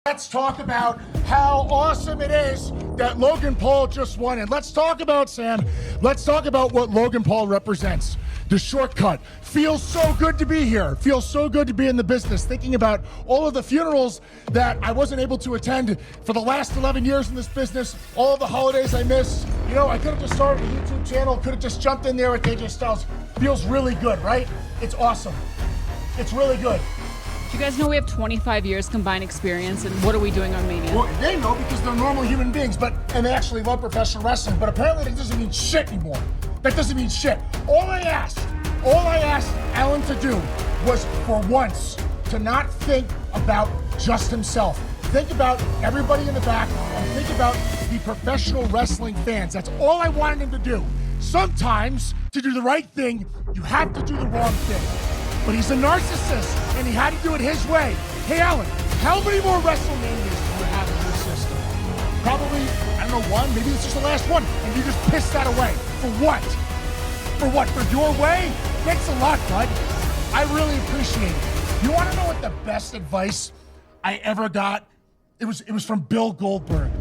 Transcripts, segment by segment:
Let's talk about how awesome it is that Logan Paul just won. And let's talk about, Sam, let's talk about what Logan Paul represents. The shortcut. Feels so good to be here. Feels so good to be in the business. Thinking about all of the funerals that I wasn't able to attend for the last 11 years in this business, all the holidays I missed. You know, I could have just started a YouTube channel, could have just jumped in there with AJ Styles. Feels really good, right? It's awesome. It's really good. Do you guys know we have 25 years combined experience, and what are we doing on Mania? Well, they know because they're normal human beings, and they actually love professional wrestling, but apparently that doesn't mean shit anymore. That doesn't mean shit. All I asked Alan to do was, for once, to not think about just himself. Think about everybody in the back, and think about the professional wrestling fans. That's all I wanted him to do. Sometimes, to do the right thing, you have to do the wrong thing. But he's a narcissist, and he had to do it his way. Hey, Alan, how many more WrestleManias do you have in your system? Probably, I don't know, one, maybe it's just the last one, and you just pissed that away. For what? For what? For your way? Thanks a lot, bud. I really appreciate it. You want to know what the best advice I ever got? It was from Bill Goldberg.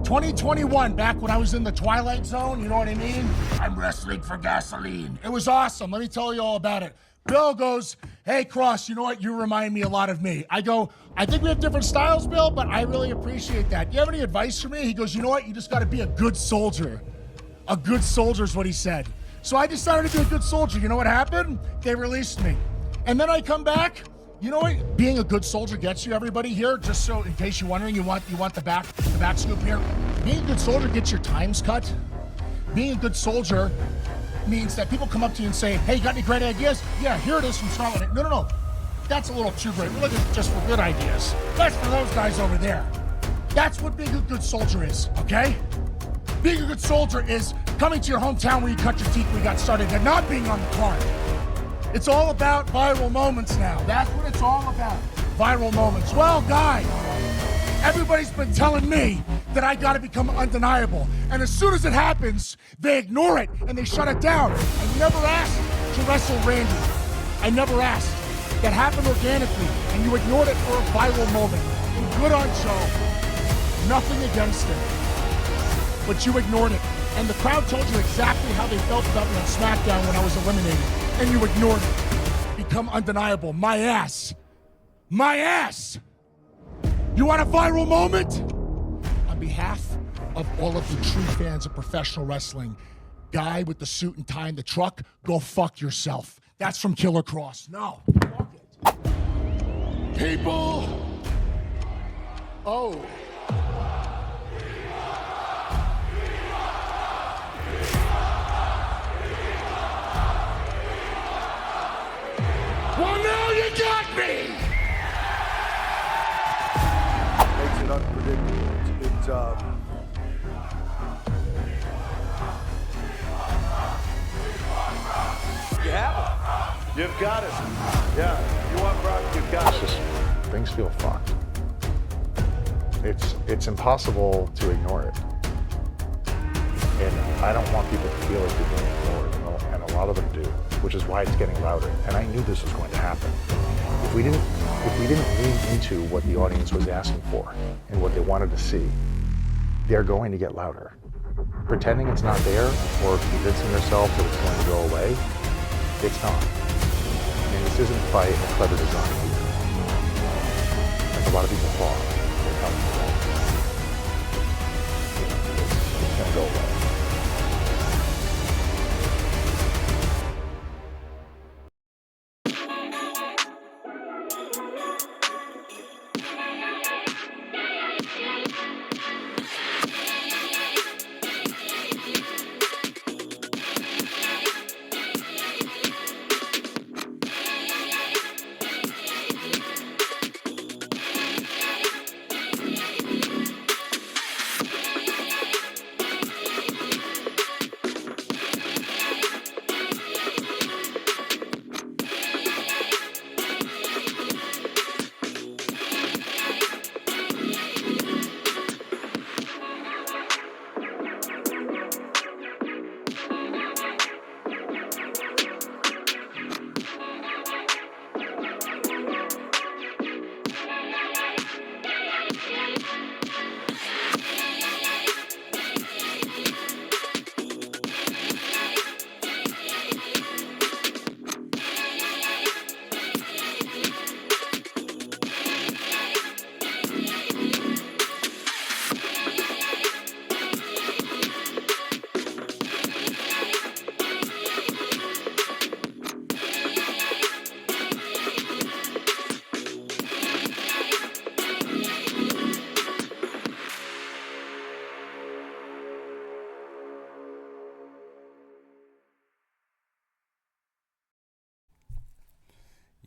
2021, back when I was in the Twilight Zone, you know what I mean? I'm wrestling for gasoline. It was awesome. Let me tell you all about it. Bill goes, hey, Kross, you know what? You remind me a lot of me. I go, I think we have different styles, Bill, but I really appreciate that. Do you have any advice for me? He goes, you know what? You just got to be a good soldier. A good soldier is what he said. So I decided to be a good soldier. You know what happened? They released me. And then I come back. You know what being a good soldier gets you, everybody here? Just so, in case you're wondering, you want the back scoop here. Being a good soldier gets your times cut. Being a good soldier means that people come up to you and say, hey, you got any great ideas? Yeah, here it is from Scarlet. No. That's a little too great. We're looking just for good ideas. That's for those guys over there. That's what being a good soldier is, okay? Being a good soldier is coming to your hometown where you cut your teeth when you got started and not being on the card. It's all about viral moments now. That's what it's all about. Viral moments. Well, guys, everybody's been telling me that I gotta become undeniable. And as soon as it happens, they ignore it and they shut it down. I never asked to wrestle Randy. I never asked. That happened organically, and you ignored it for a viral moment. And good on Joe. Nothing against it. But you ignored it. And the crowd told you exactly how they felt about me on SmackDown when I was eliminated. And you ignored it. Become undeniable. My ass. My ass! You want a viral moment? On behalf of all of the true fans of professional wrestling, guy with the suit and tie in the truck, go fuck yourself. That's from Killer Kross. No, fuck it. People. Oh. Well, now you got me! Makes it unpredictable. It's You have it. You've got it. Yeah. You want Brock, you've got it. It's just, things feel fucked. It's impossible to ignore it. And I don't want people to feel like they're being ignored, and a lot of them do, which is why it's getting louder. And I knew this was going to happen. If we didn't lean into what the audience was asking for and what they wanted to see, they're going to get louder. Pretending it's not there or convincing yourself that it's going to go away, it's not. And this isn't by a clever design either. Like a lot of people thought, they're coming to that. It's going to go away.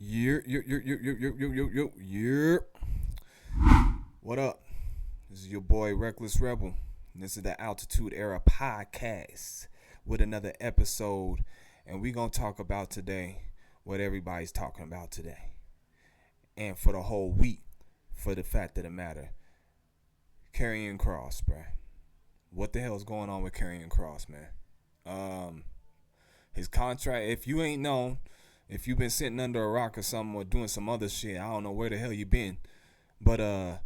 Yo. What up? This is your boy Reckless Rebel. And this is the Altitude Era podcast with another episode. And we're going to talk about today what everybody's talking about today. And for the whole week, for the fact of the matter, Karrion Kross, bruh. What the hell is going on with Karrion Kross, man? His contract, if you ain't known, if you've been sitting under a rock or something or doing some other shit, I don't know where the hell you been. But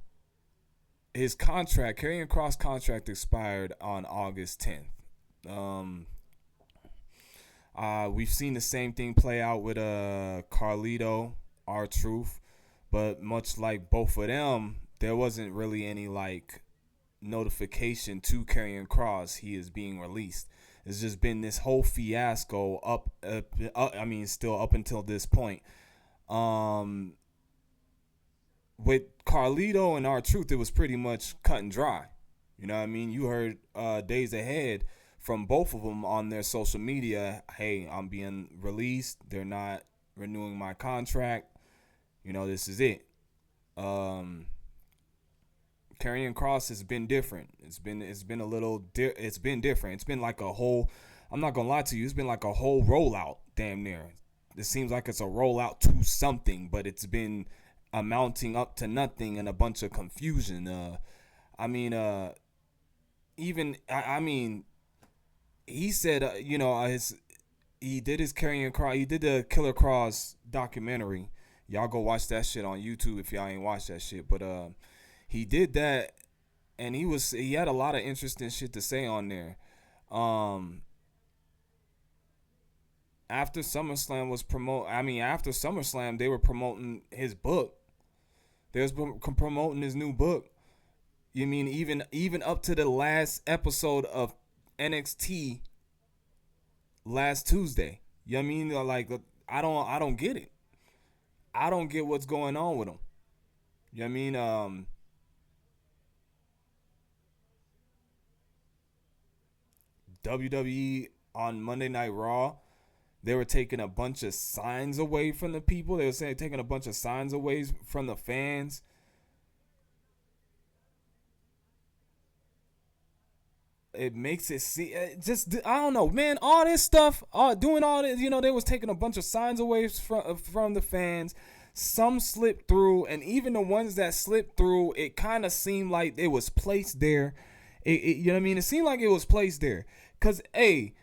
his contract, Karrion Kross contract expired on August 10th. We've seen the same thing play out with Carlito, R-Truth, but much like both of them, there wasn't really any like notification to Karrion Kross he is being released. It's just been this whole fiasco still up until this point. With Carlito and R-Truth, it was pretty much cut and dry. You know what I mean? You heard days ahead from both of them on their social media, hey, I'm being released. They're not renewing my contract. You know, this is it. Karrion Kross has been different. It's been different. It's been like a whole, I'm not going to lie to you, it's been like a whole rollout, damn near. It seems like it's a rollout to something, but it's been amounting up to nothing and a bunch of confusion. He said, he did his Karrion Kross, he did the Killer Kross documentary. Y'all go watch that shit on YouTube if y'all ain't watched that shit. But he did that, and he had a lot of interesting shit to say on there. After SummerSlam after SummerSlam, they were promoting his book. They was promoting his new book. You mean even up to the last episode of NXT last Tuesday. You know what I mean? Like, I don't get it. I don't get what's going on with him. You know what I mean? WWE on Monday Night Raw, they were taking a bunch of signs away from the people. They were saying taking a bunch of signs away from the fans. It makes it see just, I don't know, man, all this stuff, doing all this, they was taking a bunch of signs away from the fans. Some slipped through, and even the ones that slipped through, it kind of seemed like it was placed there. You know what I mean? It seemed like it was placed there. Cause, hey,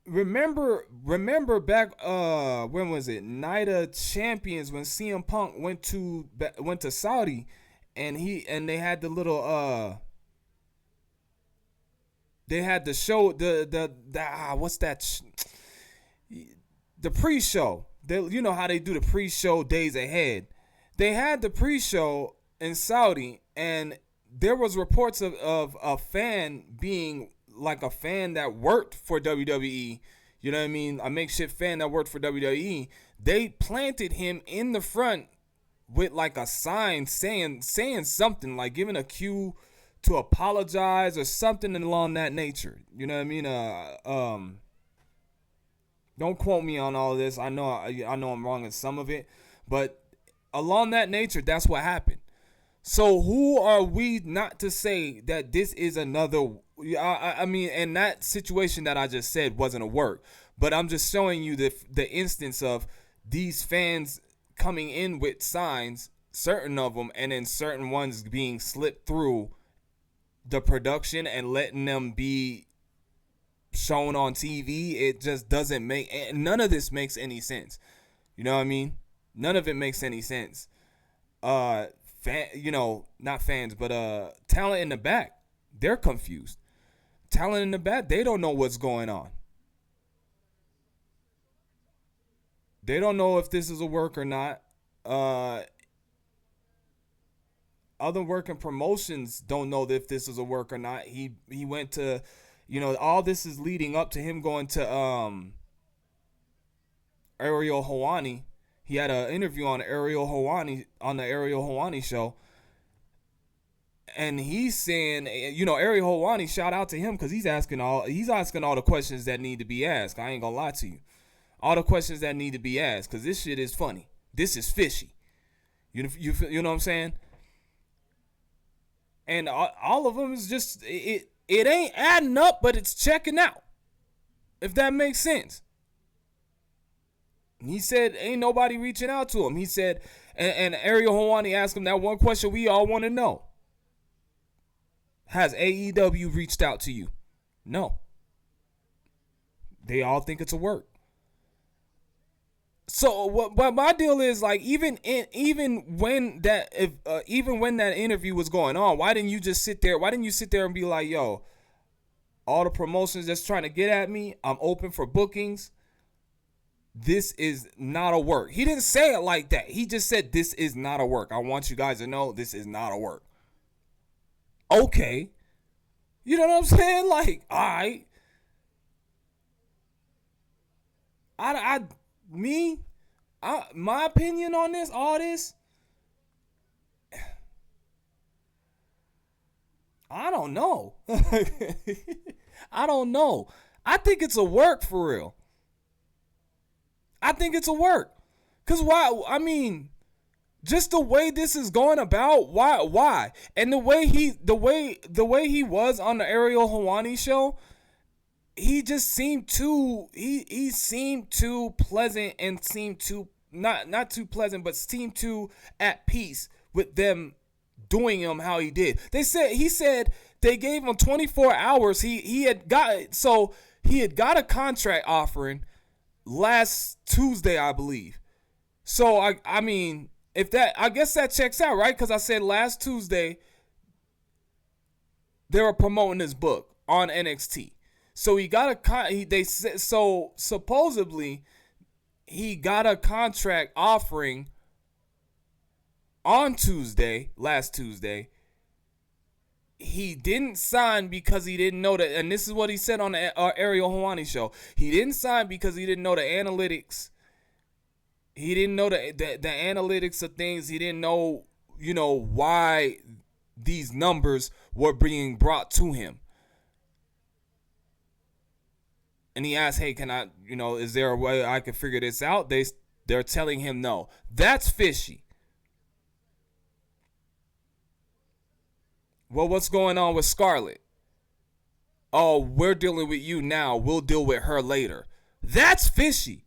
remember back, when was it? Night of Champions, when CM Punk went to Saudi, and they had the little they had the show, what's that? The pre-show. You know how they do the pre-show days ahead. They had the pre-show in Saudi, and there was reports of a fan being like a fan that worked for WWE. You know what I mean? A makeshift fan that worked for WWE. They planted him in the front with like a sign saying something, like giving a cue to apologize or something along that nature. You know what I mean? Don't quote me on all this. I know I'm wrong in some of it, but along that nature, that's what happened. So who are we not to say that this is another? And that situation that I just said wasn't a work, but I'm just showing you the instance of these fans coming in with signs, certain of them, and then certain ones being slipped through the production and letting them be shown on TV. It just doesn't none of this makes any sense. You know what I mean? None of it makes any sense. Not fans, but talent in the back, they're confused. Talent in the back, they don't know what's going on. They don't know if this is a work or not. Other working promotions don't know if this is a work or not. He went to, all this is leading up to him going to Ariel Helwani. He had an interview on the Ariel Helwani show. And he's saying, Ariel Helwani, shout out to him, because he's asking all the questions that need to be asked. I ain't gonna lie to you. All the questions that need to be asked, because this shit is funny. this is fishy. You know what I'm saying? And all of them is just it ain't adding up, but it's checking out. If that makes sense. He said ain't nobody reaching out to him. He said, and Ariel Helwani asked him that one question we all want to know. Has AEW reached out to you? No. They all think it's a work. So what my deal is, like, even when that interview was going on, why didn't you just sit there? Why didn't you sit there and be like, yo, all the promotions that's trying to get at me, I'm open for bookings. This is not a work. He didn't say it like that. He just said, this is not a work. I want you guys to know this is not a work. Okay. You know what I'm saying? Like, all right. My opinion on this, all this, I don't know. I don't know. I think it's a work for real. I think it's a work. Cause why? I mean, just the way this is going about, why? And the way he was on the Ariel Helwani show, he just seemed too he seemed too pleasant and seemed too not too pleasant, but seemed too at peace with them doing him how he did. He said they gave him 24 hours. He had got a contract offering last Tuesday, I believe. So I mean, I guess that checks out, right? Because I said last Tuesday they were promoting his book on NXT. So supposedly he got a contract offering on last Tuesday. He didn't sign because he didn't know that, and this is what he said on the Ariel Helwani show. He didn't sign because he didn't know the analytics. He didn't know the analytics of things. He didn't know, why these numbers were being brought to him. And he asked, hey, can I, is there a way I can figure this out? They're telling him no. That's fishy. Well, what's going on with Scarlet? Oh, we're dealing with you now. We'll deal with her later. That's fishy.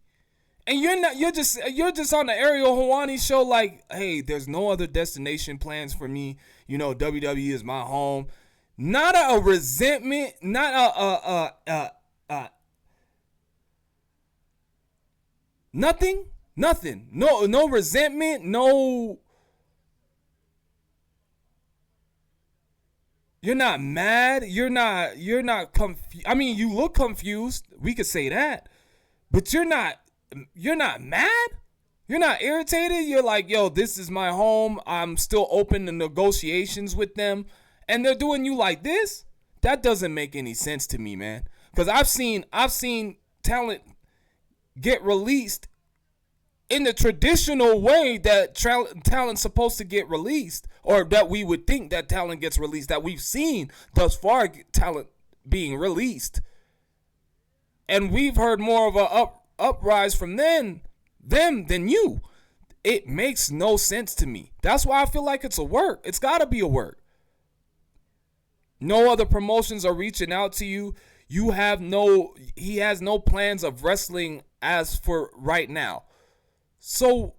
And you're just on the Ariel Helwani show like, hey, there's no other destination plans for me. WWE is my home. Not a resentment, not nothing. No resentment, no. You're not mad. You're not confused. I mean, you look confused. We could say that. But you're not mad? You're not irritated? You're like, yo, this is my home. I'm still open to negotiations with them. And they're doing you like this? That doesn't make any sense to me, man. Because I've seen talent get released in the traditional way that talent's supposed to get released, or that we would think that talent gets released, that we've seen thus far talent being released. And we've heard more of a uprise from them than you. It makes no sense to me. That's why I feel like it's a work. It's got to be a work. No other promotions are reaching out to you. He has no plans of wrestling as for right now. So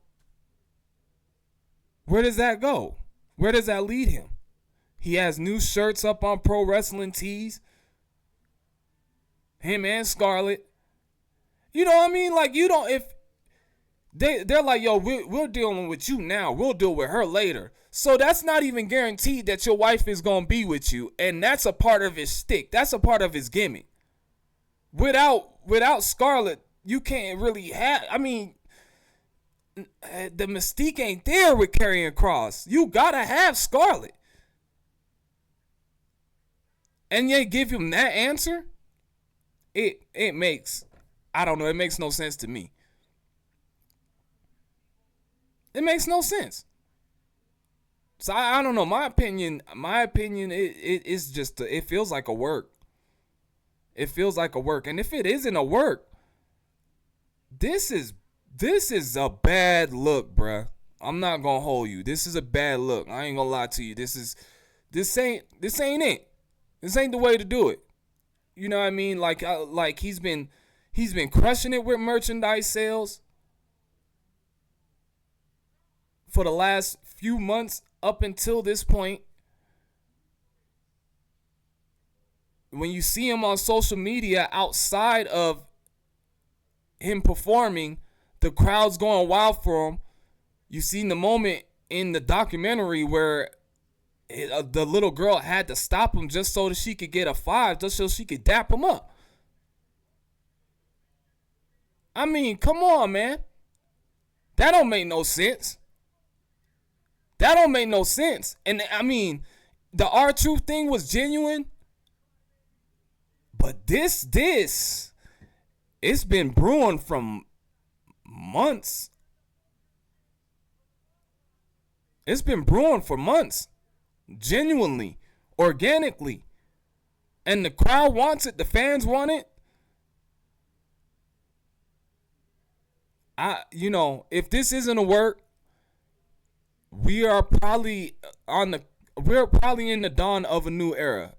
where does that go? Where does that lead him? He has new shirts up on Pro Wrestling Tees. Him and Scarlet. You know what I mean? Like, if they're like, yo, we're dealing with you now. We'll deal with her later. So that's not even guaranteed that your wife is going to be with you. And that's a part of his shtick. That's a part of his gimmick. Without Scarlet, you can't really have, I mean, the mystique ain't there with Karrion Kross. You got to have Scarlet. And they give him that answer? It makes, I don't know, it makes no sense to me. It makes no sense. So I don't know. My opinion, it's just, it feels like a work. It feels like a work. And if it isn't a work, this is This is a bad look, bruh. I'm not gonna hold you. This is a bad look. I ain't gonna lie to you. This ain't it. This ain't the way to do it. You know what I mean? Like he's been crushing it with merchandise sales for the last few months up until this point. When you see him on social media outside of him performing, the crowd's going wild for him. You seen the moment in the documentary where the little girl had to stop him just so that she could get a 5, just so she could dap him up. I mean, come on, man. That don't make no sense. That don't make no sense. And I mean, the R-Truth thing was genuine. But this, it's been brewing from months. It's been brewing for months. Genuinely, organically. And the crowd wants it. The fans want it. If this isn't a work, we're probably in the dawn of a new era.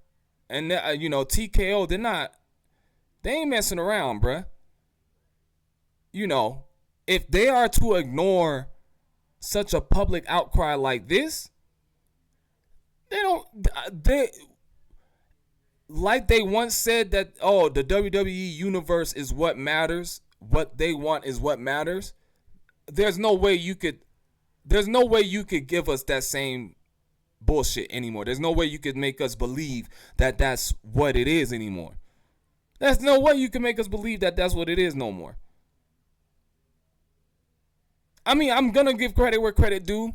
And TKO, they ain't messing around, bruh. If they are to ignore such a public outcry like this, they like they once said that, oh, the WWE universe is what matters. What they want is what matters. There's no way you could give us that same bullshit anymore. There's no way you could make us believe that that's what it is anymore. There's no way you can make us believe that that's what it is no more. I mean, I'm going to give credit where credit due.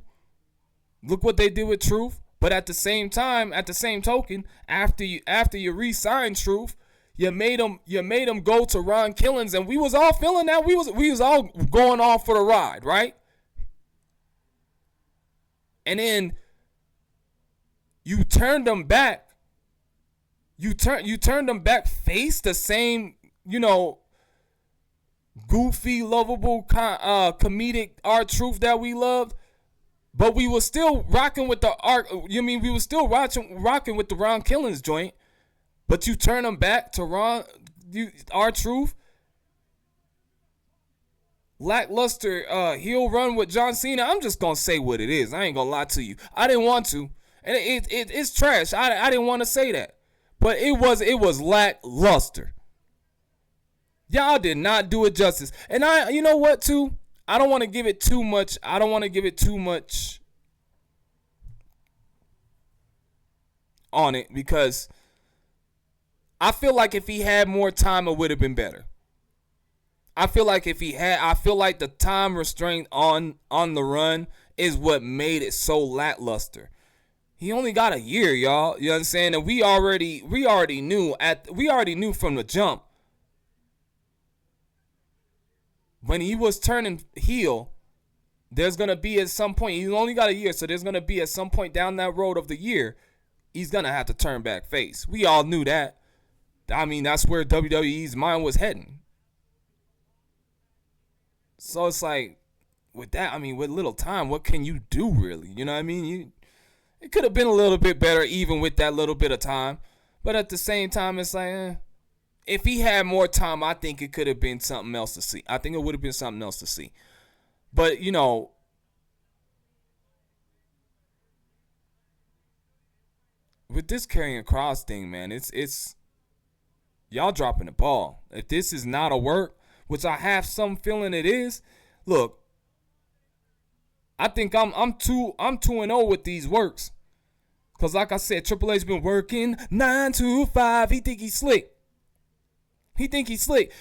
Look what they did with Truth. But at the same time, at the same token, after you re-signed Truth, you made him go to Ron Killings, and we was all feeling that. We was all going on for the ride, right? And then you turned them back. You turned them back face, the same, goofy, lovable, comedic R-Truth that we loved. But we were still rocking with the we were still rocking with the Ron Killings joint. But you turn them back to R-Truth. Lackluster heel run with John Cena. I'm just gonna say what it is. I ain't gonna lie to you. I didn't want to, and it's trash. I didn't want to say that, but it was lackluster. Y'all did not do it justice. And you know what too? I don't want to give it too much. On it, because I feel like if he had more time, it would have been better. I feel like the time restraint on the run is what made it so lackluster. He only got a year, y'all. You know what I'm saying? And we already knew from the jump when he was turning heel. There's gonna be at some point. He's only got a year, so there's gonna be at some point down that road of the year, he's gonna have to turn back face. We all knew that. I mean, that's where WWE's mind was heading. So it's like, with that, I mean, with little time, what can you do really? You know what I mean? It could have been a little bit better even with that little bit of time. But at the same time, it's like, if he had more time, I think it could have been something else to see. I think it would have been something else to see. But, with this Karrion Kross thing, man, it's y'all dropping the ball. If this is not a work, which I have some feeling it is, look, I think I'm 2-0 with these works. Cause like I said, Triple H been working 9 to 5. He think he's slick.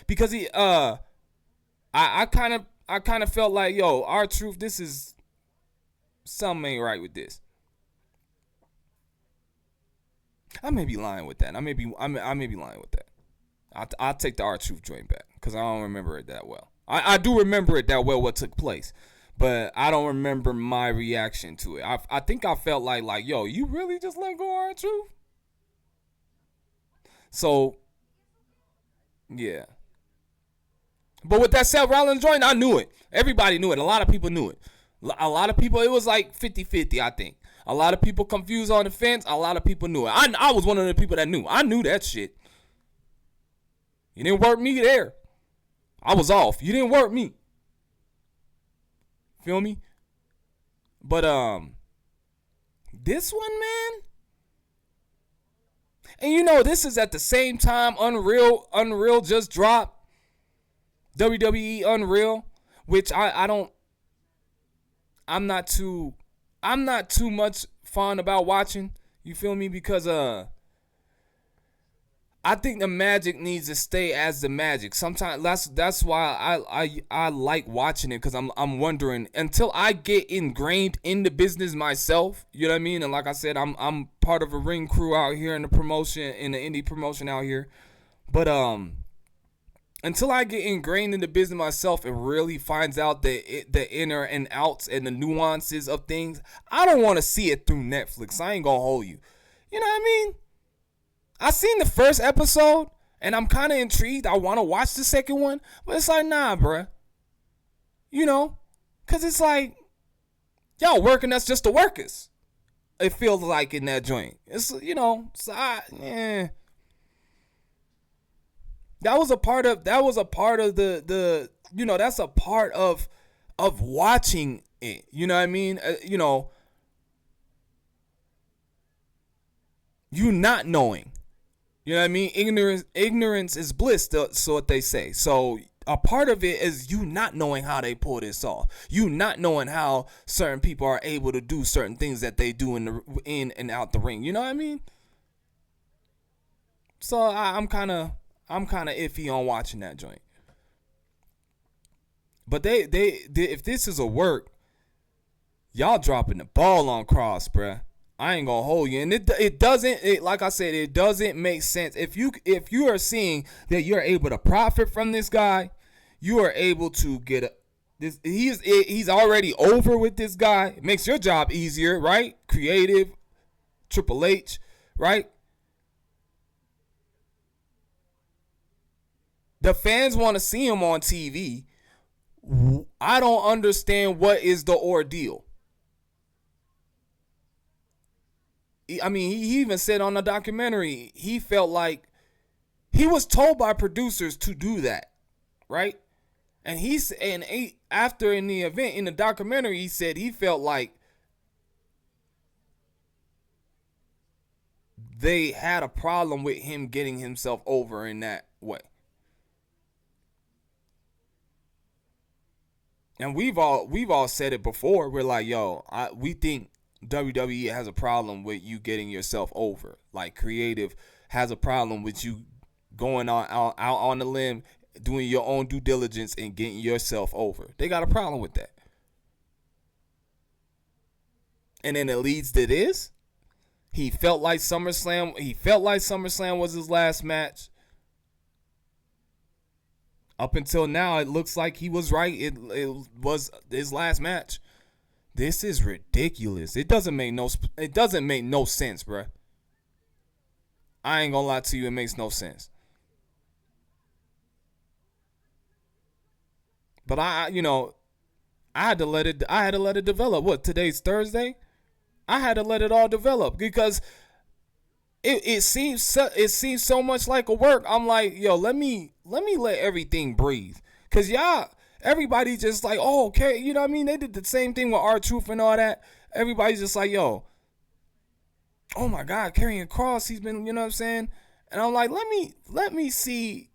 Because he I kind of felt like, yo, R-Truth, this is something ain't right with this. I may be lying with that. I may be lying with that. I'll take the R-Truth joint back because I don't remember it that well. I do remember it that well what took place, but I don't remember my reaction to it. I think I felt like yo, you really just let go of R-Truth? So, yeah. But with that Seth Rollins joint, I knew it. Everybody knew it. A lot of people knew it. A lot of people, it was like 50-50, I think. A lot of people confused on the fence. A lot of people knew it. I was one of the people that knew. I knew that shit. You didn't work me there. I was off. You didn't work me. Feel me? But this one, man. And you know, this is at the same time Unreal just dropped. WWE Unreal, which I'm not too much fond about watching. You feel me? Because I think the magic needs to stay as the magic. Sometimes that's why I like watching it, because I'm wondering, until I get ingrained in the business myself, you know what I mean? And like I said, I'm part of a ring crew out here in the promotion, in the indie promotion out here. But until I get ingrained in the business myself and really finds out the inner and outs and the nuances of things, I don't want to see it through Netflix. I ain't gonna hold you. You know what I mean? I seen the first episode, and I'm kind of intrigued. I want to watch the second one, but it's like, nah, bruh. You know? Because it's like, y'all working us just the workers. It feels like in that joint. It's, you know, That was a part of the you know, that's a part of watching it. You know what I mean? You know, you not knowing. You know what I mean? Ignorance is bliss, so what they say. So a part of it is you not knowing how they pull this off. You not knowing how certain people are able to do certain things that they do in and out the ring. You know what I mean? So I'm kind of iffy on watching that joint. But they if this is a work, y'all dropping the ball on Kross, bruh. I ain't gonna hold you, and it doesn't, like I said, it doesn't make sense. If you are seeing that you're able to profit from this guy, you are able to get this. He's already over with this guy. It makes your job easier, right? Creative, Triple H, right? The fans want to see him on TV. I don't understand what is the ordeal. I mean, he even said on the documentary, he felt like he was told by producers to do that, right? And after in the event, in the documentary, he said he felt like they had a problem with him getting himself over in that way. And we've all said it before. We're like, yo, we think WWE has a problem with you getting yourself over. Like, creative has a problem with you going out on the limb, doing your own due diligence and getting yourself over. They got a problem with that. And then it leads to this. He felt like SummerSlam was his last match. Up until now, it looks like he was right. It was his last match. This is ridiculous. It doesn't make no sense, bruh. I ain't gonna lie to you, it makes no sense. But I had to let it develop. What, today's Thursday? I had to let it all develop because it seems so much like a work. I'm like, yo, let me let everything breathe. Cause everybody just like, oh, okay, you know what I mean? They did the same thing with R-Truth and all that. Everybody's just like, yo, oh my God, Karrion Kross, he's been, you know what I'm saying? And I'm like, let me see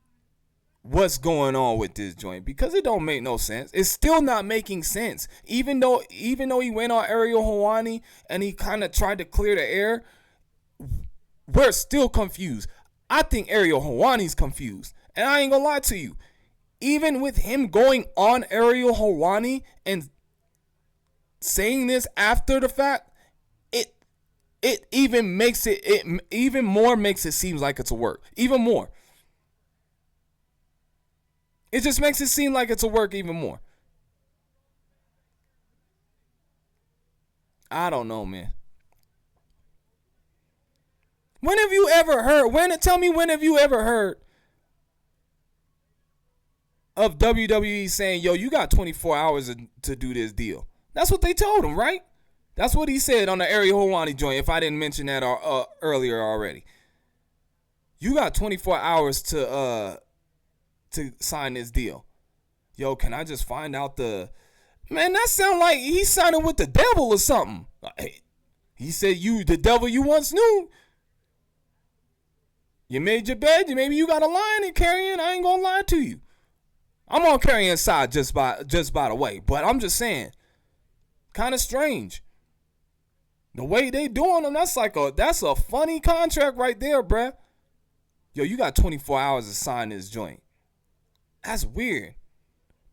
what's going on with this joint, because it don't make no sense. It's still not making sense. Even though he went on Ariel Helwani and he kind of tried to clear the air, we're still confused. I think Ariel Helwani's confused. And I ain't gonna lie to you. Even with him going on Ariel Helwani and saying this after the fact, it even makes it even more makes it seem like it's a work. Even more. It just makes it seem like it's a work even more. I don't know, man. When have you ever heard of WWE saying, yo, you got 24 hours to do this deal. That's what they told him, right? That's what he said on the Ariel Helwani joint, if I didn't mention that earlier already. You got 24 hours to sign this deal. Yo, can I just find out Man, that sound like he's signing with the devil or something. He said, the devil you once knew. You made your bed, maybe you got a line in Karrion. I ain't gonna lie to you. I'm on Karrion's side just by the way, but I'm just saying, kind of strange. The way they doing them, that's a funny contract right there, bruh. Yo, you got 24 hours to sign this joint. That's weird.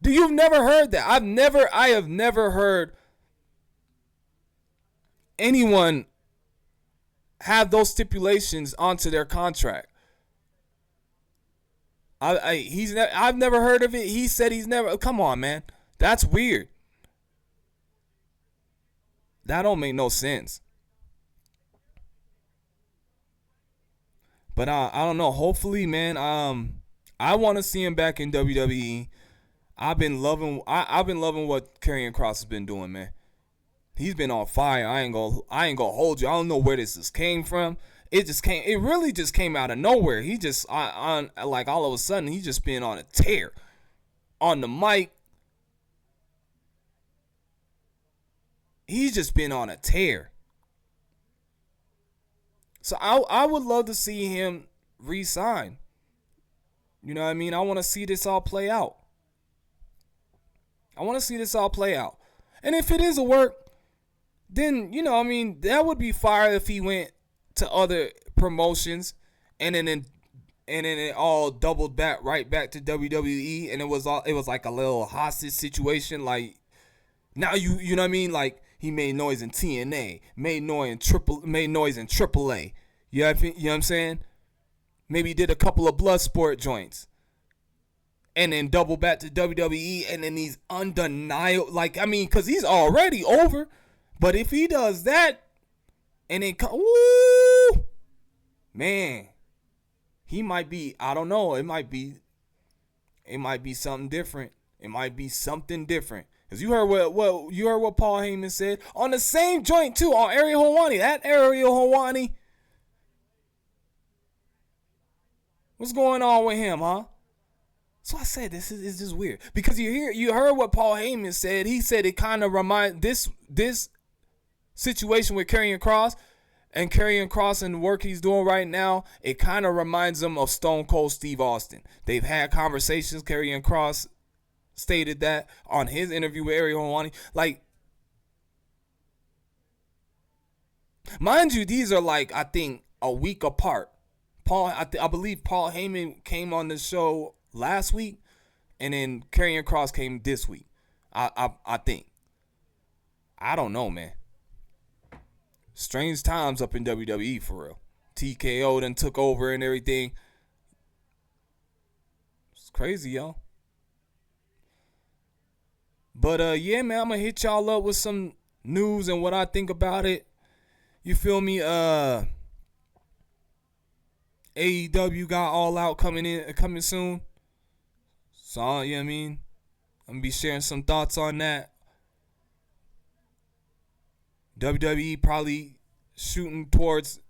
You've never heard that? I have never heard anyone have those stipulations onto their contract. I've never heard of it. He said he's never. Come on, man. That's weird. That don't make no sense. But I don't know. Hopefully, man. I want to see him back in WWE. I've been loving what Karrion Kross has been doing, man. He's been on fire. I ain't gonna hold you. I don't know where this came from. It really just came out of nowhere. He just like all of a sudden he just been on a tear. On the mic. He's just been on a tear. So I would love to see him re-sign. You know what I mean? I want to see this all play out. And if it is a work, then, you know, I mean, that would be fire if he went to other promotions and then it all doubled back right back to WWE, and it was like a little hostage situation. Like, now you know what I mean? Like, he made noise in TNA, made noise in AAA. You know what I'm saying? Maybe he did a couple of Bloodsport joints. And then double back to WWE, and then he's undeniable. Like, I mean, because he's already over. But if he does that, and then woo, man, he might be. I don't know. It might be something different. Cause you heard what Paul Heyman said on the same joint too, on Ariel Helwani. That Ariel Helwani. What's going on with him, huh? So I said this is just weird, because you heard what Paul Heyman said. He said it kind of reminds this situation with Karrion Kross and the work he's doing right now. It kind of reminds him of Stone Cold Steve Austin. They've had conversations. Karrion Kross stated that on his interview with Ariel Helwani. Like, mind you, these are like, I think, a week apart. I believe Paul Heyman came on the show last week, and then Karrion Kross came this week. I think. I don't know, man. Strange times up in WWE for real. TKO then took over and everything. It's crazy, y'all. But yeah, man, I'm gonna hit y'all up with some news and what I think about it. You feel me? AEW got All Out coming soon. So, you know what I mean? I'm gonna be sharing some thoughts on that. WWE probably shooting towards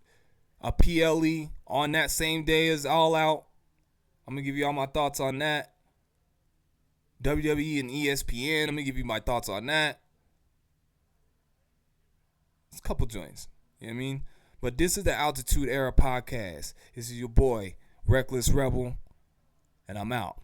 a PLE on that same day as All Out. I'm gonna give you all my thoughts on that. WWE and ESPN, I'm gonna give you my thoughts on that. It's a couple joints, you know what I mean? But this is the Altitude Era podcast. This is your boy, Reckless Rebel, and I'm out.